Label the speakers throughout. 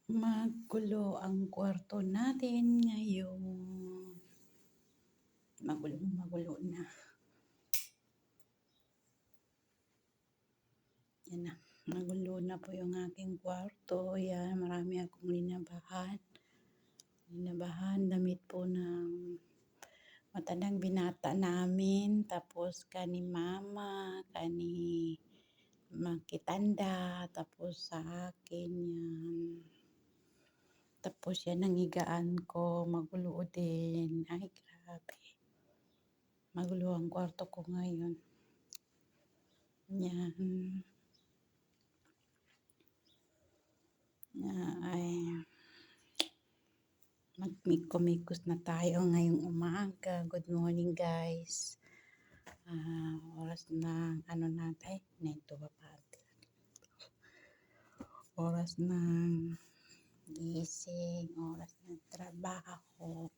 Speaker 1: Magulo ang kwarto natin ngayon. Magulo na. Yan na. Magulo na po yung aking kwarto. Yan, marami akong linabahan. Damit po ng matandang binata namin. Tapos kani mama, kani makitanda. Tapos sa akin yan. Tapos yan ang higaan ko. Magulo din. Ay, grabe. Magulo ang kwarto ko ngayon. Yan. Ay, magmikomikos na tayo ngayong umaga. Good morning, guys. Oras na, natin, neto ba pa? Oras ng gising, oras ng trabaho.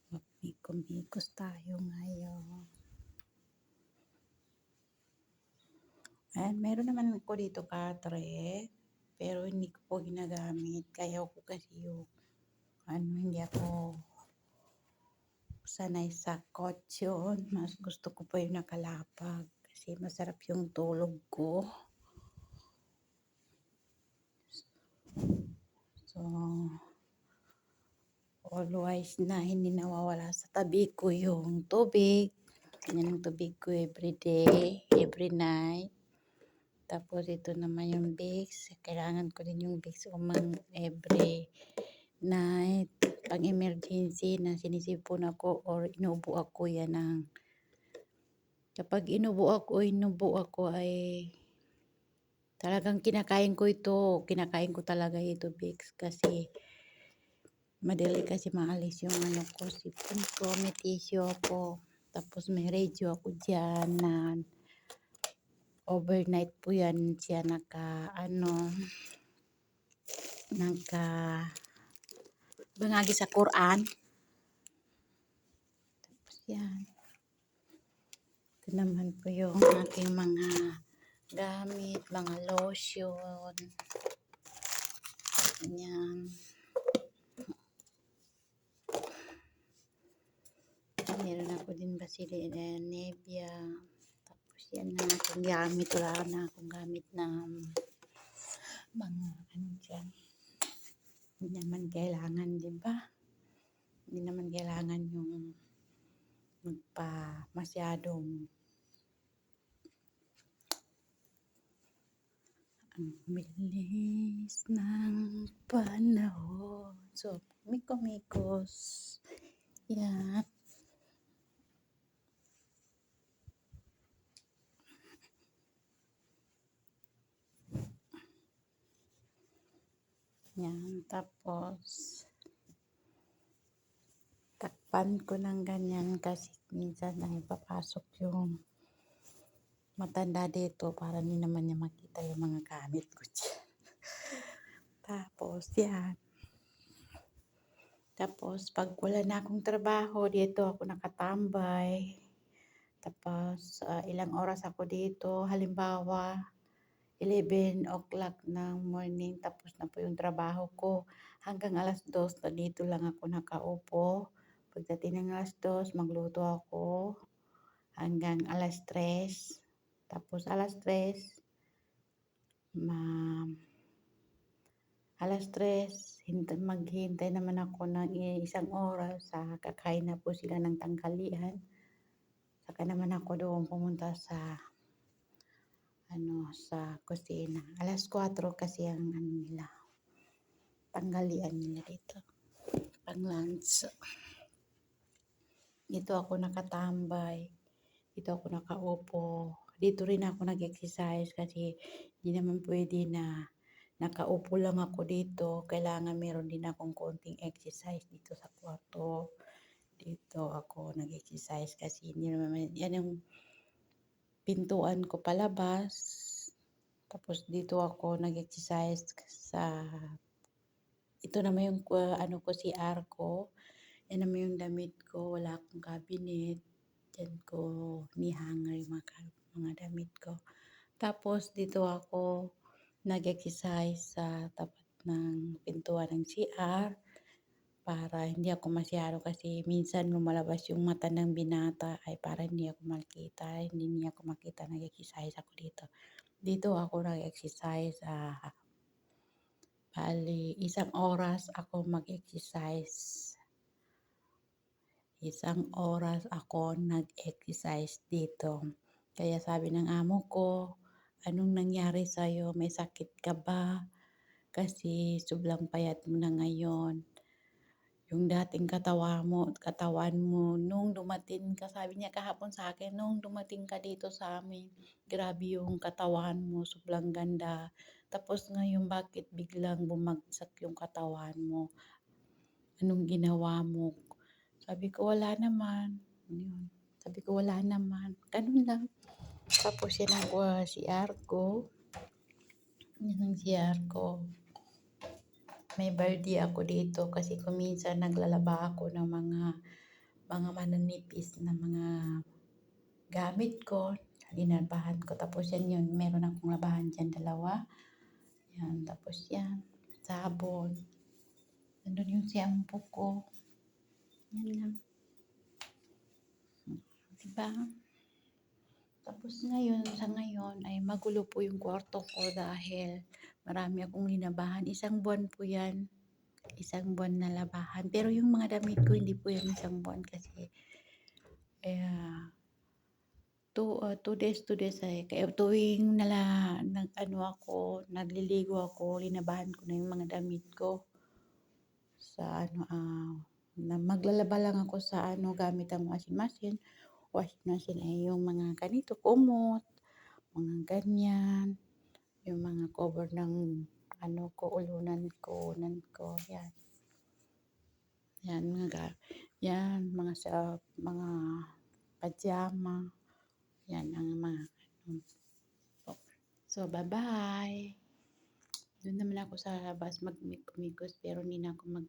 Speaker 1: Magmikomikos tayo ngayon. Ayan, meron naman ako dito katre, pero hindi ko po ginagamit. Kaya ko kasi yung, hindi ako sanay sa kotse. Mas gusto ko po yung nakalapag kasi masarap yung tulog ko. So, always na hindi nawawala sa tabi ko yung tubig. Ganyan ang tubig ko everyday, every night. Tapos ito naman yung Vicks. Kailangan ko din yung Vicks every night. Pang emergency na sinisipon ako or inubo ako yan ng kapag inubo ako ay talagang kinakain ko ito. Kinakain ko talaga ito Vicks kasi madali kasi maalis yung ko, sipon ko, may tissue ako. Tapos may radio ako dyan na overnight po yan siya bangagi sa Quran. Tapos yan. Ito naman po yung aking mga gamit, mga lotion. Yan. Meron ako din Nivea. Tapos yan na akong gamit. Wala na akong gamit na mga dyan. Hindi naman kailangan, di ba? Hindi naman kailangan yung masyadong ang bilis ng panahon. So, mikomikos. Yan. Yan. Tapos, takpan ko ng ganyan kasi minsan na ipapasok yung matanda dito para hindi naman niya makita yung mga gamit ko dyan. Tapos, yan. Tapos, pag wala na akong trabaho, dito ako nakatambay. Tapos, ilang oras ako dito. Halimbawa, 11 o'clock ng morning. Tapos na po yung trabaho ko. Hanggang alas 2, na dito lang ako nakaupo. Pagdating ng alas 2, magluto ako. Hanggang alas 3. Tapos, alas 3, maghintay naman ako ng isang oras sa kakain na po sila ng tanghalian. Saka naman ako doon pumunta sa kusina. Alas 4 kasi ang nila, tanghalian nila dito. Pang lunch. Dito ako nakatambay. Dito ako nakaupo. Dito rin ako nag-exercise kasi hindi naman pwede na nakaupo lang ako dito. Kailangan meron din akong konting exercise dito sa kwarto. Dito ako nag-exercise kasi hindi naman, yan yung pintuan ko palabas. Tapos dito ako nag-exercise ito naman yung CR ko. Yan naman yung damit ko. Wala akong cabinet. Diyan ko ni-hanger yung mga damit ko. Tapos dito ako nag-exercise sa tapat ng pintuan ng CR para hindi ako masyado kasi minsan lumalabas yung mata ng binata ay para hindi ako makita, hindi niya ako makita nag-exercise ako dito. Dito ako nag-exercise, bali 1 oras ako mag-exercise. 1 oras ako nag-exercise dito. Kaya sabi ng amo ko, "Anong nangyari sa'yo? May sakit ka ba? Kasi sobrang payat mo na ngayon. Yung dating katawan mo nung dumating ka," sabi niya kahapon sa akin, "Nung dumating ka dito sa amin, grabe yung katawan mo, sobrang ganda. Tapos ngayon bakit biglang bumagsak yung katawan mo? Anong ginawa mo?" Sabi ko, "Wala naman." Yun. Sabi ko, "Wala naman." Ganun lang. Tapos yan ang CR ko. Yan ang CR ko. May birthday ako dito kasi kung minsan naglalaba ako ng mga mananipis na mga gamit ko, linabahan ko. Tapos yan, meron akong labahan dyan 2. Yan, tapos yan, sabon. Nandun yung shampoo ko. Yan lang. Diba? Tapos sa ngayon ay magulo po yung kwarto ko dahil marami akong linabahan. 1 buwan po yan. 1 buwan na labahan. Pero yung mga damit ko hindi po yan 1 buwan kasi 2 days ay kaya tuwing nagliligo ako, linabahan ko na yung mga damit ko sa na maglalaba lang ako sa gamit ang washing machine. Washing machine ay yung mga ganito, kumot, mga ganyan, yung mga cover ng unan ko, yan. Yan mga mga pajama, yan ang mga So, bye-bye. Doon naman ako sa labas magkumikos pero hindi na ako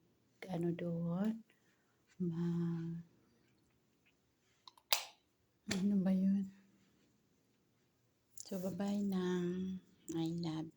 Speaker 1: doon. Ano ba yun? So, bye-bye na. I love